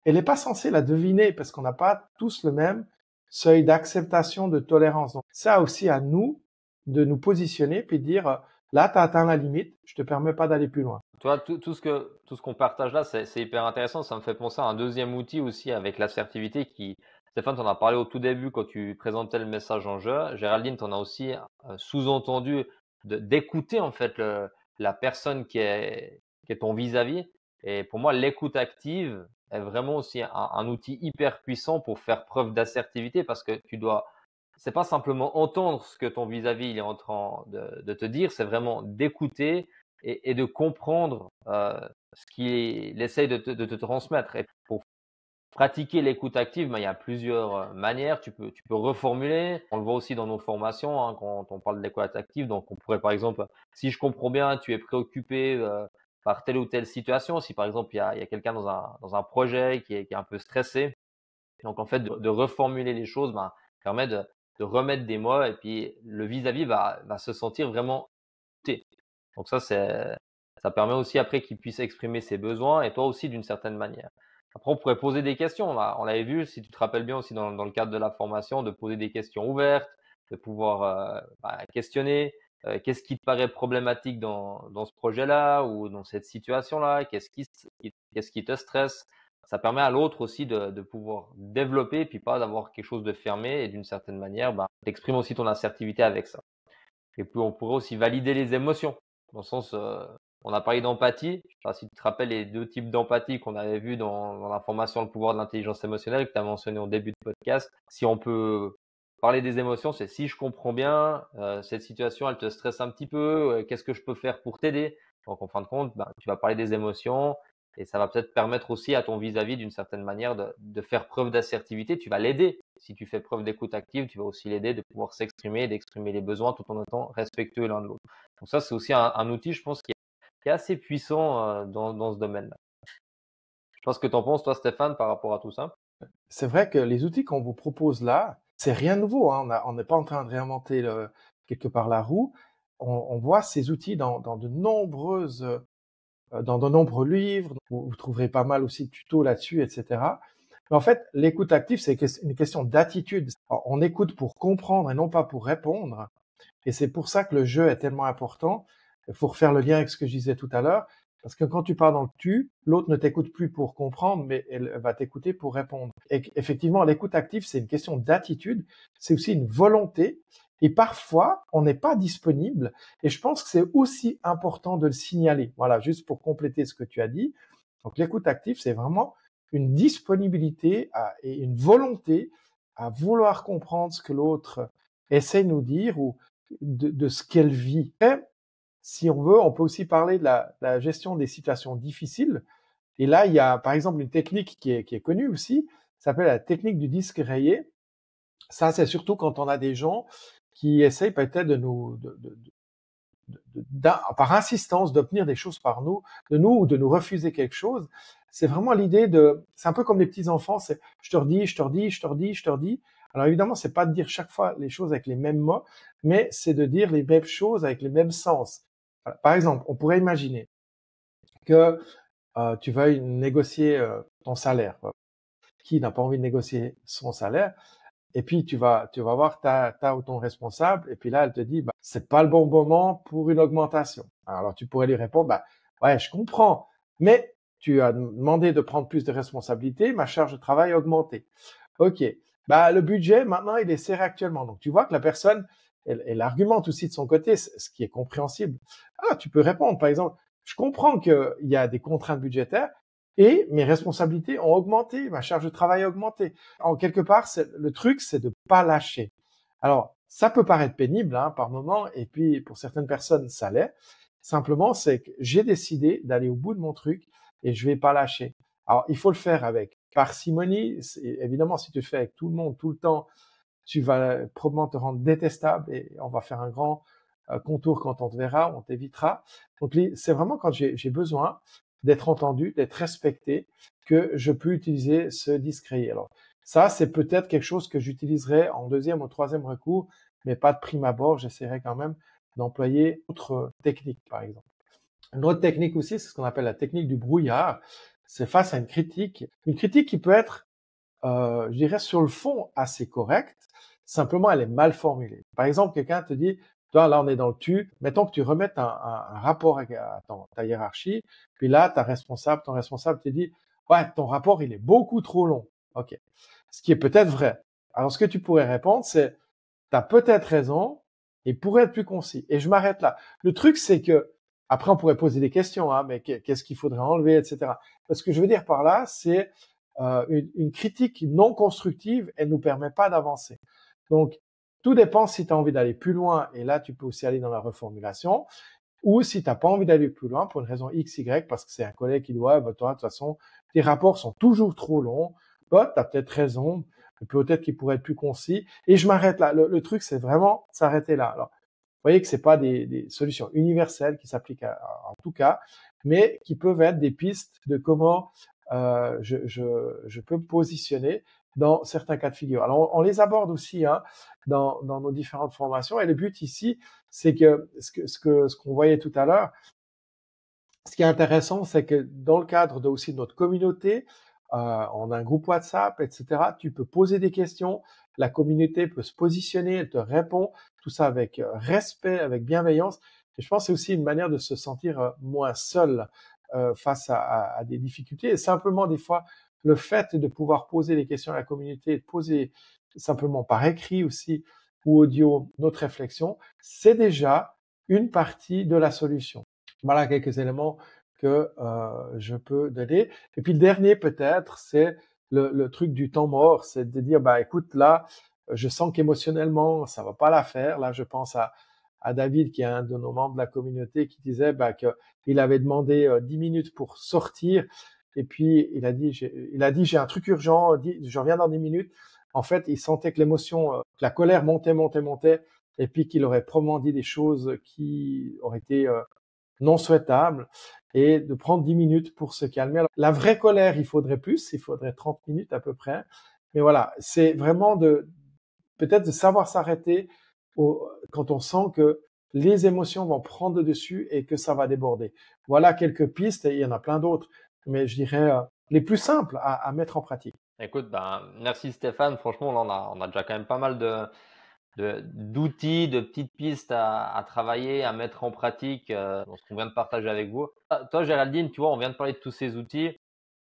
elle n'est pas censée la deviner parce qu'on n'a pas tous le même seuil d'acceptation, de tolérance. Donc, ça aussi à nous de nous positionner puis de dire, Là, tu as atteint la limite, je te permets pas d'aller plus loin. Tu vois, tout ce qu'on partage là, c'est hyper intéressant. Ça me fait penser à un deuxième outil aussi avec l'assertivité qui, Stéphane, t'en as parlé au tout début quand tu présentais le message en jeu. Géraldine, t'en as aussi sous-entendu d'écouter en fait la personne qui est ton vis-à-vis. Et pour moi, l'écoute active est vraiment aussi un outil hyper puissant pour faire preuve d'assertivité parce que c'est pas simplement entendre ce que ton vis-à-vis il est en train de te dire, c'est vraiment d'écouter et de comprendre ce qu'il essaye de te transmettre. Et pour pratiquer l'écoute active, ben, il y a plusieurs manières. Tu peux reformuler. On le voit aussi dans nos formations hein, quand on parle de l'écoute active. Donc, on pourrait par exemple, si je comprends bien, tu es préoccupé par telle ou telle situation. Si par exemple, il y a quelqu'un dans un projet qui est un peu stressé. Donc, en fait, de reformuler les choses ben, permet de remettre des mots et puis le vis-à-vis va se sentir vraiment écouté. Donc ça permet aussi après qu'il puisse exprimer ses besoins et toi aussi d'une certaine manière. Après, on pourrait poser des questions. On l'avait vu, si tu te rappelles bien aussi dans le cadre de la formation, de poser des questions ouvertes, de pouvoir questionner qu'est-ce qui te paraît problématique dans ce projet-là ou dans cette situation-là, qu'est-ce qui te stresse. Ça permet à l'autre aussi de pouvoir développer et puis pas d'avoir quelque chose de fermé et d'une certaine manière, t'exprimes aussi ton assertivité avec ça. Et puis, on pourrait aussi valider les émotions. Dans le sens, on a parlé d'empathie. Je sais pas si tu te rappelles les deux types d'empathie qu'on avait vus dans la formation Le pouvoir de l'intelligence émotionnelle que tu as mentionné au début de podcast. Si on peut parler des émotions, c'est si je comprends bien, cette situation, elle te stresse un petit peu, qu'est-ce que je peux faire pour t'aider? Donc, en fin de compte, tu vas parler des émotions et ça va peut-être permettre aussi à ton vis-à-vis, d'une certaine manière, de faire preuve d'assertivité. Tu vas l'aider. Si tu fais preuve d'écoute active, tu vas aussi l'aider de pouvoir s'exprimer, d'exprimer les besoins tout en étant respectueux l'un de l'autre. Donc ça, c'est aussi un outil, je pense, qui est assez puissant dans ce domaine-là. Je pense que tu en penses, toi, Stéphane, par rapport à tout ça. C'est vrai que les outils qu'on vous propose là, c'est rien de nouveau. Hein. On n'est pas en train de réinventer quelque part la roue. On voit ces outils dans de nombreux livres. Vous trouverez pas mal aussi de tutos là-dessus, etc. Mais en fait, l'écoute active, c'est une question d'attitude. Alors, on écoute pour comprendre et non pas pour répondre. Et c'est pour ça que le jeu est tellement important. Il faut refaire le lien avec ce que je disais tout à l'heure. Parce que quand tu pars dans le tu, l'autre ne t'écoute plus pour comprendre, mais elle va t'écouter pour répondre. Et effectivement, l'écoute active, c'est une question d'attitude. C'est aussi une volonté. Et parfois, on n'est pas disponible. Et je pense que c'est aussi important de le signaler. Voilà, juste pour compléter ce que tu as dit. Donc, l'écoute active, c'est vraiment une disponibilité et une volonté à vouloir comprendre ce que l'autre essaie de nous dire ou de ce qu'elle vit. Et, si on veut, on peut aussi parler de la gestion des situations difficiles. Et là, il y a par exemple une technique qui est connue aussi, ça s'appelle la technique du disque rayé. Ça, c'est surtout quand on a des gens qui essayent peut-être par insistance d'obtenir des choses de nous ou de nous refuser quelque chose. C'est vraiment l'idée c'est un peu comme les petits enfants, c'est je te redis, je te redis, je te redis, je te redis. Alors évidemment, c'est pas de dire chaque fois les choses avec les mêmes mots, mais c'est de dire les mêmes choses avec les mêmes sens. Voilà. Par exemple, on pourrait imaginer que tu veuilles négocier ton salaire. Qui n'a pas envie de négocier son salaire? Et puis tu vas voir ta ou ton responsable, et puis là elle te dit c'est pas le bon moment pour une augmentation. Alors tu pourrais lui répondre ouais, je comprends, mais tu as demandé de prendre plus de responsabilités, ma charge de travail a augmenté. OK. Le budget maintenant il est serré actuellement. Donc tu vois que la personne elle argumente aussi de son côté, ce qui est compréhensible. Ah, tu peux répondre par exemple, je comprends qu'il y a des contraintes budgétaires, et mes responsabilités ont augmenté, ma charge de travail a augmenté. En quelque part, le truc, c'est de pas lâcher. Alors, ça peut paraître pénible par moment, et puis pour certaines personnes, ça l'est. Simplement, c'est que j'ai décidé d'aller au bout de mon truc et je vais pas lâcher. Alors, il faut le faire avec parcimonie. Évidemment, si tu le fais avec tout le monde, tout le temps, tu vas probablement te rendre détestable et on va faire un grand contour quand on te verra, on t'évitera. Donc, c'est vraiment quand j'ai besoin d'être entendu, d'être respecté, que je peux utiliser ce disque rayé. Alors, ça, c'est peut-être quelque chose que j'utiliserai en deuxième ou troisième recours, mais pas de prime abord. J'essaierai quand même d'employer d'autres techniques, par exemple. Une autre technique aussi, c'est ce qu'on appelle la technique du brouillard. C'est face à une critique qui peut être, je dirais, sur le fond assez correcte. Simplement, elle est mal formulée. Par exemple, quelqu'un te dit, Toi, là, on est dans le tu. Mettons que tu remettes un rapport à ta hiérarchie, puis là, ton responsable te dit, ouais, ton rapport, il est beaucoup trop long. OK. Ce qui est peut-être vrai. Alors, ce que tu pourrais répondre, c'est, t'as peut-être raison, il pourrait être plus concis. Et je m'arrête là. Le truc, c'est que, après, on pourrait poser des questions, hein, mais qu'est-ce qu'il faudrait enlever, etc. Ce que je veux dire par là, c'est une critique non constructive, elle nous permet pas d'avancer. Donc, tout dépend si tu as envie d'aller plus loin, et là, tu peux aussi aller dans la reformulation, ou si tu n'as pas envie d'aller plus loin pour une raison X, Y, parce que c'est un collègue qui dit, ouais, bah, toi, de toute façon, tes rapports sont toujours trop longs, bah, tu as peut-être raison, peut-être qu'ils pourraient être plus concis, et je m'arrête là. Le truc, c'est vraiment s'arrêter là. Alors, vous voyez que c'est pas des solutions universelles qui s'appliquent en tout cas, mais qui peuvent être des pistes de comment je peux me positionner dans certains cas de figure. Alors, on les aborde aussi hein, dans nos différentes formations. Et le but ici, c'est que ce qu'on voyait tout à l'heure, ce qui est intéressant, c'est que dans le cadre aussi de notre communauté, on a un groupe WhatsApp, etc. Tu peux poser des questions, la communauté peut se positionner, elle te répond, tout ça avec respect, avec bienveillance. Et je pense que c'est aussi une manière de se sentir moins seul face à des difficultés. Et simplement, des fois, le fait de pouvoir poser les questions à la communauté, de poser simplement par écrit aussi ou audio notre réflexion, c'est déjà une partie de la solution. Voilà quelques éléments que je peux donner. Et puis le dernier peut-être, c'est le truc du temps mort, c'est de dire bah écoute là, je sens qu'émotionnellement ça va pas la faire. Là, je pense à David qui est un de nos membres de la communauté qui disait bah que il avait demandé 10 minutes pour sortir et puis il a dit j'ai un truc urgent, je reviens dans 10 minutes. En fait, il sentait que l'émotion, que la colère montait et puis qu'il aurait probablement dit des choses qui auraient été non souhaitables et de prendre 10 minutes pour se calmer. Alors, la vraie colère, il faudrait plus, il faudrait 30 minutes à peu près. Mais voilà, c'est vraiment peut-être de savoir s'arrêter quand on sent que les émotions vont prendre le dessus et que ça va déborder. Voilà quelques pistes et il y en a plein d'autres, mais je dirais les plus simples à mettre en pratique. Écoute, ben, merci Stéphane. Franchement, là, on a déjà quand même pas mal d'outils, de petites pistes à travailler, à mettre en pratique dans ce qu'on vient de partager avec vous. Toi, Géraldine, tu vois, on vient de parler de tous ces outils.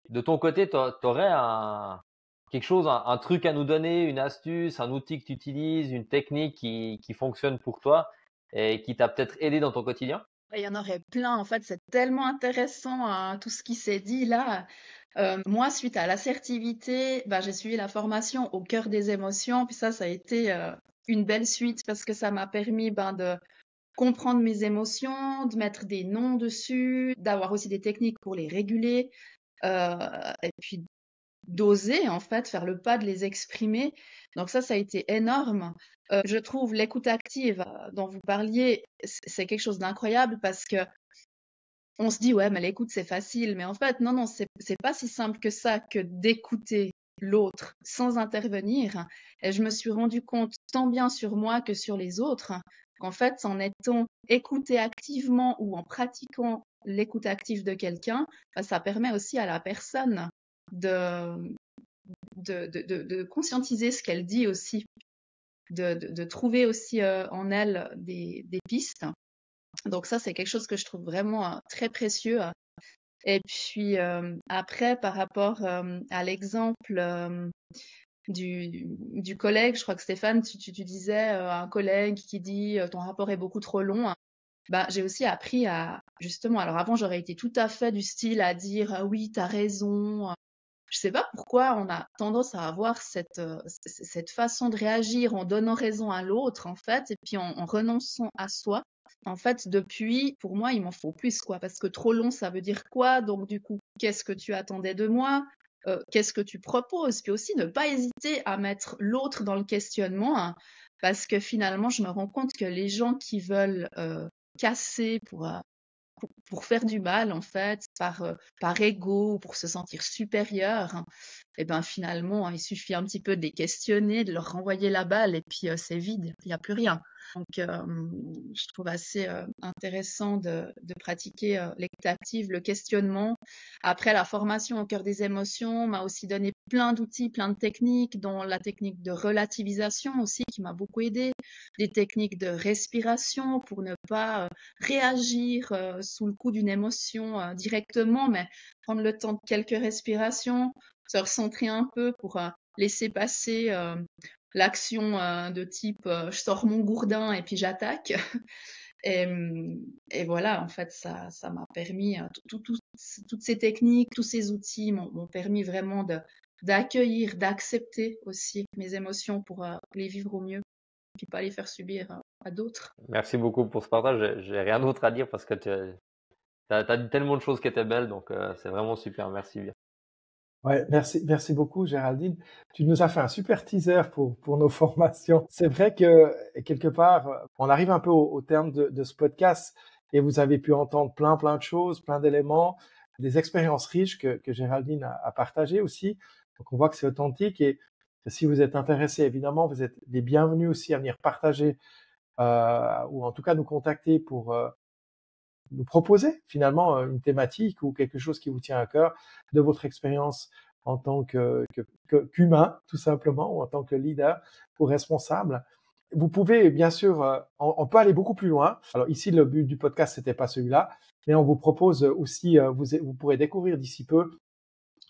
De ton côté, tu aurais quelque chose, un truc à nous donner, une astuce, un outil que tu utilises, une technique qui fonctionne pour toi et qui t'a peut-être aidé dans ton quotidien? Il y en aurait plein, en fait, c'est tellement intéressant tout ce qui s'est dit là. Moi, suite à l'assertivité, bah, j'ai suivi la formation au cœur des émotions, puis ça a été une belle suite parce que ça m'a permis ben, de comprendre mes émotions, de mettre des noms dessus, d'avoir aussi des techniques pour les réguler, et puis d'oser en fait faire le pas de les exprimer. Donc ça a été énorme. Je trouve l'écoute active dont vous parliez, c'est quelque chose d'incroyable parce que on se dit ouais mais l'écoute c'est facile, mais en fait non c'est pas si simple que ça que d'écouter l'autre sans intervenir. Et je me suis rendu compte tant bien sur moi que sur les autres qu'en fait en étant écouté activement ou en pratiquant l'écoute active de quelqu'un, bah, ça permet aussi à la personne de de conscientiser ce qu'elle dit aussi, de trouver aussi en elle des pistes. Donc ça, c'est quelque chose que je trouve vraiment très précieux. Et puis après, par rapport à l'exemple du collègue, je crois que Stéphane, tu disais un collègue qui dit ton rapport est beaucoup trop long. Bah, j'ai aussi appris à, justement, alors avant j'aurais été tout à fait du style à dire ah oui, t'as raison. Je sais pas pourquoi on a tendance à avoir cette façon de réagir en donnant raison à l'autre, en fait, et puis en renonçant à soi. En fait, depuis, pour moi, il m'en faut plus, quoi, parce que trop long, ça veut dire quoi? Donc, du coup, qu'est-ce que tu attendais de moi? Qu'est-ce que tu proposes? Puis aussi, ne pas hésiter à mettre l'autre dans le questionnement, hein, parce que finalement, je me rends compte que les gens qui veulent casser pour pour faire du mal, en fait, par ego ou pour se sentir supérieur, et ben finalement, il suffit un petit peu de les questionner, de leur renvoyer la balle et puis c'est vide, il n'y a plus rien. Donc, je trouve assez intéressant de pratiquer l'écoute active, le questionnement. Après, la formation au cœur des émotions m'a aussi donné plein d'outils, plein de techniques, dont la technique de relativisation aussi, qui m'a beaucoup aidée, des techniques de respiration pour ne pas réagir sous le coup d'une émotion directement, mais prendre le temps de quelques respirations, se recentrer un peu pour laisser passer l'action de type je sors mon gourdin et puis j'attaque. Et, et voilà, en fait, ça m'a permis, toutes ces techniques, tous ces outils m'ont permis vraiment d'accueillir, d'accepter aussi mes émotions pour les vivre au mieux, et puis pas les faire subir à d'autres. Merci beaucoup pour ce partage. J'ai rien d'autre à dire parce que tu as dit tellement de choses qui étaient belles, donc c'est vraiment super. Merci bien. Ouais, merci beaucoup, Géraldine. Tu nous as fait un super teaser pour nos formations. C'est vrai que quelque part, on arrive un peu au terme de ce podcast et vous avez pu entendre plein de choses, plein d'éléments, des expériences riches que Géraldine a partagées aussi. Donc, on voit que c'est authentique et si vous êtes intéressé, évidemment, vous êtes les bienvenus aussi à venir partager ou en tout cas nous contacter pour nous proposer finalement une thématique ou quelque chose qui vous tient à cœur de votre expérience en tant qu'humain, tout simplement, ou en tant que leader ou responsable. Vous pouvez, bien sûr, on peut aller beaucoup plus loin. Alors ici, le but du podcast, c'était pas celui-là, mais on vous propose aussi, vous pourrez découvrir d'ici peu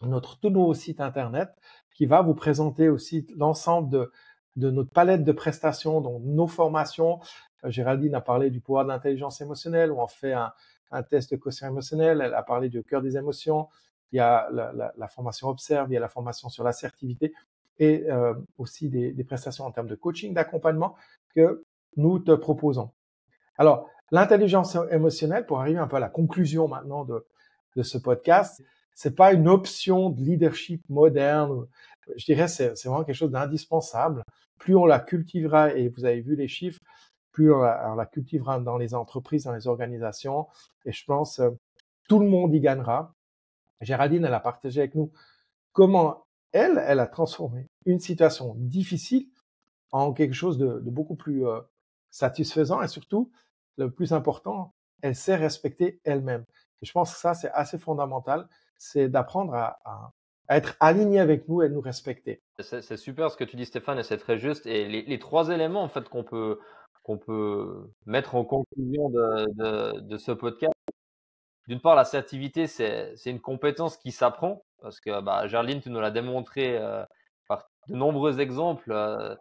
notre tout nouveau site internet qui va vous présenter aussi l'ensemble de notre palette de prestations, donc nos formations. Géraldine a parlé du pouvoir de l'intelligence émotionnelle, où on fait un test de quotient émotionnel. Elle a parlé du cœur des émotions. Il y a la formation Observe, il y a la formation sur l'assertivité et aussi des prestations en termes de coaching, d'accompagnement que nous te proposons. Alors, l'intelligence émotionnelle, pour arriver un peu à la conclusion maintenant de ce podcast, c'est pas une option de leadership moderne. Je dirais c'est vraiment quelque chose d'indispensable. Plus on la cultivera, et vous avez vu les chiffres, plus on la cultivera dans les entreprises, dans les organisations, et je pense tout le monde y gagnera. Géraldine, elle a partagé avec nous comment elle a transformé une situation difficile en quelque chose de beaucoup plus satisfaisant et surtout, le plus important, elle sait respecter elle-même. Et je pense que ça, c'est assez fondamental, c'est d'apprendre à être aligné avec nous et nous respecter. C'est super ce que tu dis, Stéphane, et c'est très juste. Et les trois éléments en fait qu'on peut mettre en conclusion de ce podcast. D'une part, l'assertivité, c'est une compétence qui s'apprend parce que Gerline, tu nous l'as démontré par de nombreux exemples.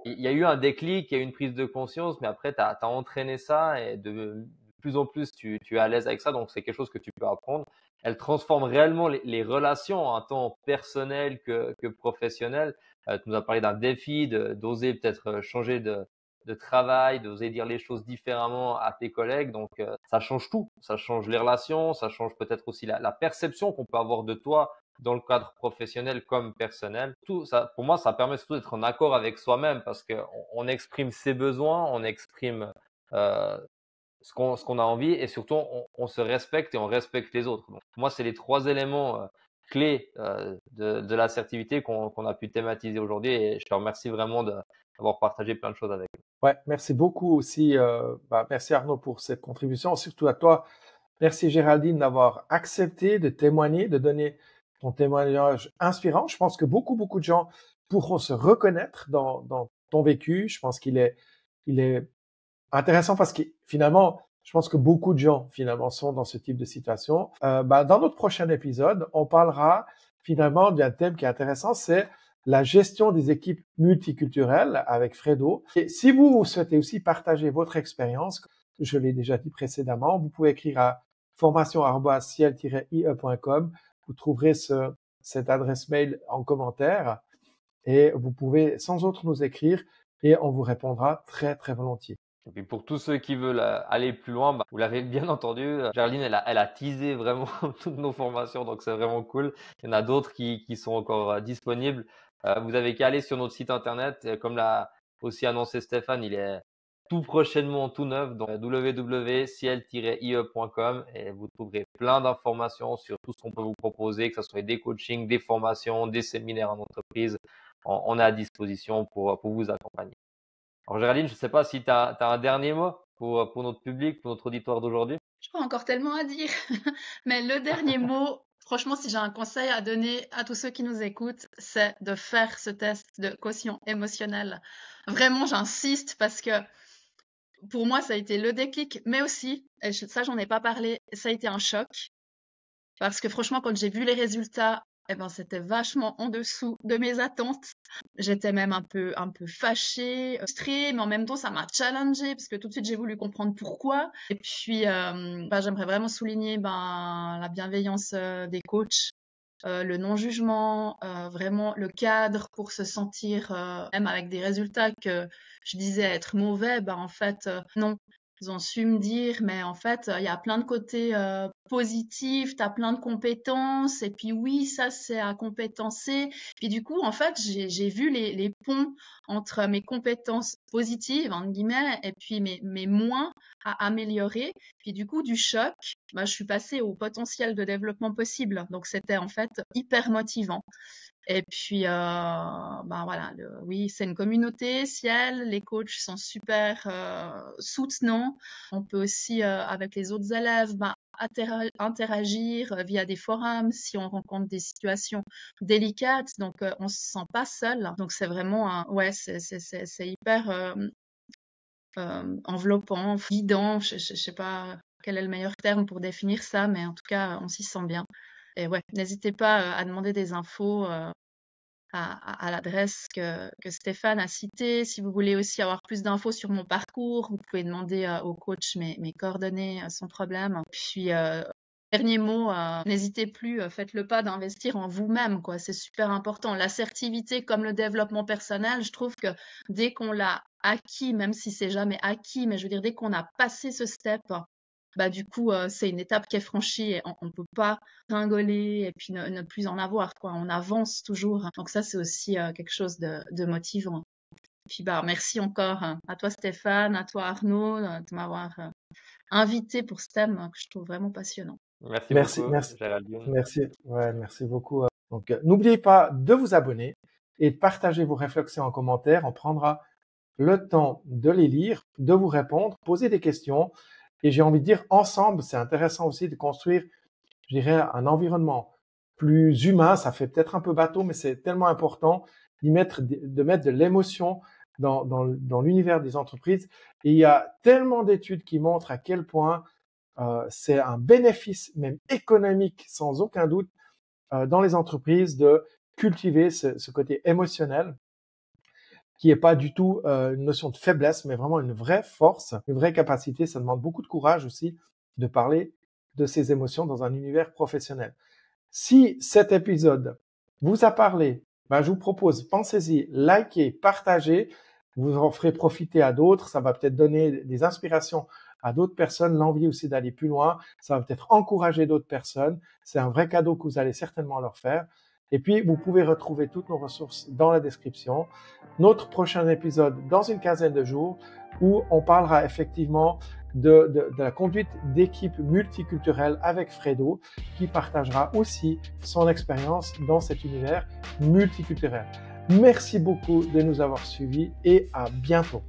Il y a eu un déclic, il y a eu une prise de conscience, mais après, tu as entraîné ça et de plus en plus, tu es à l'aise avec ça. Donc, c'est quelque chose que tu peux apprendre. Elle transforme réellement les relations en tant personnel que professionnel. Tu nous as parlé d'un défi, d'oser peut-être changer de travail, d'oser dire les choses différemment à tes collègues. Donc, ça change tout. Ça change les relations, ça change peut-être aussi la perception qu'on peut avoir de toi dans le cadre professionnel comme personnel. Tout ça, pour moi, ça permet surtout d'être en accord avec soi-même parce qu'on exprime ses besoins, on exprime ce qu'on a envie et surtout, on se respecte et on respecte les autres. Donc, pour moi, c'est les trois éléments clés de l'assertivité qu'on a pu thématiser aujourd'hui et je te remercie vraiment d'avoir partagé plein de choses avec nous. Ouais, merci beaucoup aussi. Merci Arnaud pour cette contribution. Surtout à toi, merci Géraldine d'avoir accepté de témoigner, de donner ton témoignage inspirant. Je pense que beaucoup de gens pourront se reconnaître dans ton vécu. Je pense qu'il est intéressant parce que finalement, je pense que beaucoup de gens finalement sont dans ce type de situation. Dans notre prochain épisode, on parlera finalement d'un thème qui est intéressant, c'est la gestion des équipes multiculturelles avec Fredo. Et si vous souhaitez aussi partager votre expérience, je l'ai déjà dit précédemment, vous pouvez écrire à formation@ciel-ie.com. Vous trouverez cette adresse mail en commentaire et vous pouvez sans autre nous écrire et on vous répondra très volontiers. Et puis pour tous ceux qui veulent aller plus loin, vous l'avez bien entendu, Gerline, elle a teasé vraiment toutes nos formations, donc c'est vraiment cool. Il y en a d'autres qui sont encore disponibles. Vous avez qu'à aller sur notre site internet. Comme l'a aussi annoncé Stéphane, il est tout prochainement tout neuf, donc www.ciel-ie.com et vous trouverez plein d'informations sur tout ce qu'on peut vous proposer, que ce soit des coachings, des formations, des séminaires en entreprise. On est à disposition pour vous accompagner. Alors Géraldine, je ne sais pas si tu as un dernier mot pour notre public, pour notre auditoire d'aujourd'hui. Je crois encore tellement à dire. Mais le dernier mot, franchement, si j'ai un conseil à donner à tous ceux qui nous écoutent, c'est de faire ce test de quotient émotionnel. Vraiment, j'insiste parce que pour moi, ça a été le déclic, mais aussi, et ça, j'en ai pas parlé, ça a été un choc. Parce que franchement, quand j'ai vu les résultats, eh ben, c'était vachement en dessous de mes attentes. J'étais même un peu fâchée, frustrée, mais en même temps, ça m'a challengée parce que tout de suite, j'ai voulu comprendre pourquoi. Et puis, j'aimerais vraiment souligner la bienveillance des coachs, le non-jugement, vraiment le cadre pour se sentir, même avec des résultats que je disais être mauvais, en fait, non. Ils ont su me dire, mais en fait, il y a plein de côtés positifs, tu as plein de compétences, et puis oui, ça, c'est à compétencer. Puis du coup, en fait, j'ai vu les ponts entre mes compétences positives, entre guillemets, et puis mes moins à améliorer. Puis du coup, du choc, je suis passée au potentiel de développement possible. Donc, c'était en fait hyper motivant. Et puis, voilà, oui, c'est une communauté, Ciel, les coachs sont super soutenants. On peut aussi, avec les autres élèves, interagir via des forums si on rencontre des situations délicates. Donc, on se sent pas seul. Donc, c'est vraiment, c'est hyper enveloppant, guidant. Je sais pas quel est le meilleur terme pour définir ça, mais en tout cas, on s'y sent bien. Et ouais, n'hésitez pas à demander des infos à l'adresse que Stéphane a citée. Si vous voulez aussi avoir plus d'infos sur mon parcours, vous pouvez demander au coach mes coordonnées sans problème. Puis, dernier mot, n'hésitez plus, faites le pas d'investir en vous-même, quoi. C'est super important. L'assertivité comme le développement personnel, je trouve que dès qu'on l'a acquis, même si c'est jamais acquis, mais je veux dire, dès qu'on a passé ce step, du coup, c'est une étape qui est franchie et on peut pas ringoler et puis ne plus en avoir, quoi. On avance toujours. Donc ça, c'est aussi quelque chose de motivant. Puis merci encore à toi Stéphane, à toi Arnaud, de m'avoir invité pour ce thème que je trouve vraiment passionnant. Merci beaucoup, Géraldine. Merci beaucoup. Donc, n'oubliez pas de vous abonner et de partager vos réflexions en commentaire. On prendra le temps de les lire, de vous répondre, poser des questions. Et j'ai envie de dire, ensemble, c'est intéressant aussi de construire, je dirais, un environnement plus humain. Ça fait peut-être un peu bateau, mais c'est tellement important de mettre de l'émotion dans l'univers des entreprises. Et il y a tellement d'études qui montrent à quel point c'est un bénéfice, même économique, sans aucun doute, dans les entreprises de cultiver ce côté émotionnel, qui est pas du tout une notion de faiblesse, mais vraiment une vraie force, une vraie capacité. Ça demande beaucoup de courage aussi de parler de ses émotions dans un univers professionnel. Si cet épisode vous a parlé, je vous propose, pensez-y, likez, partagez, vous en ferez profiter à d'autres. Ça va peut-être donner des inspirations à d'autres personnes, l'envie aussi d'aller plus loin. Ça va peut-être encourager d'autres personnes. C'est un vrai cadeau que vous allez certainement leur faire. Et puis, vous pouvez retrouver toutes nos ressources dans la description. Notre prochain épisode dans une quinzaine de jours où on parlera effectivement de la conduite d'équipe multiculturelle avec Fredo qui partagera aussi son expérience dans cet univers multiculturel. Merci beaucoup de nous avoir suivis et à bientôt.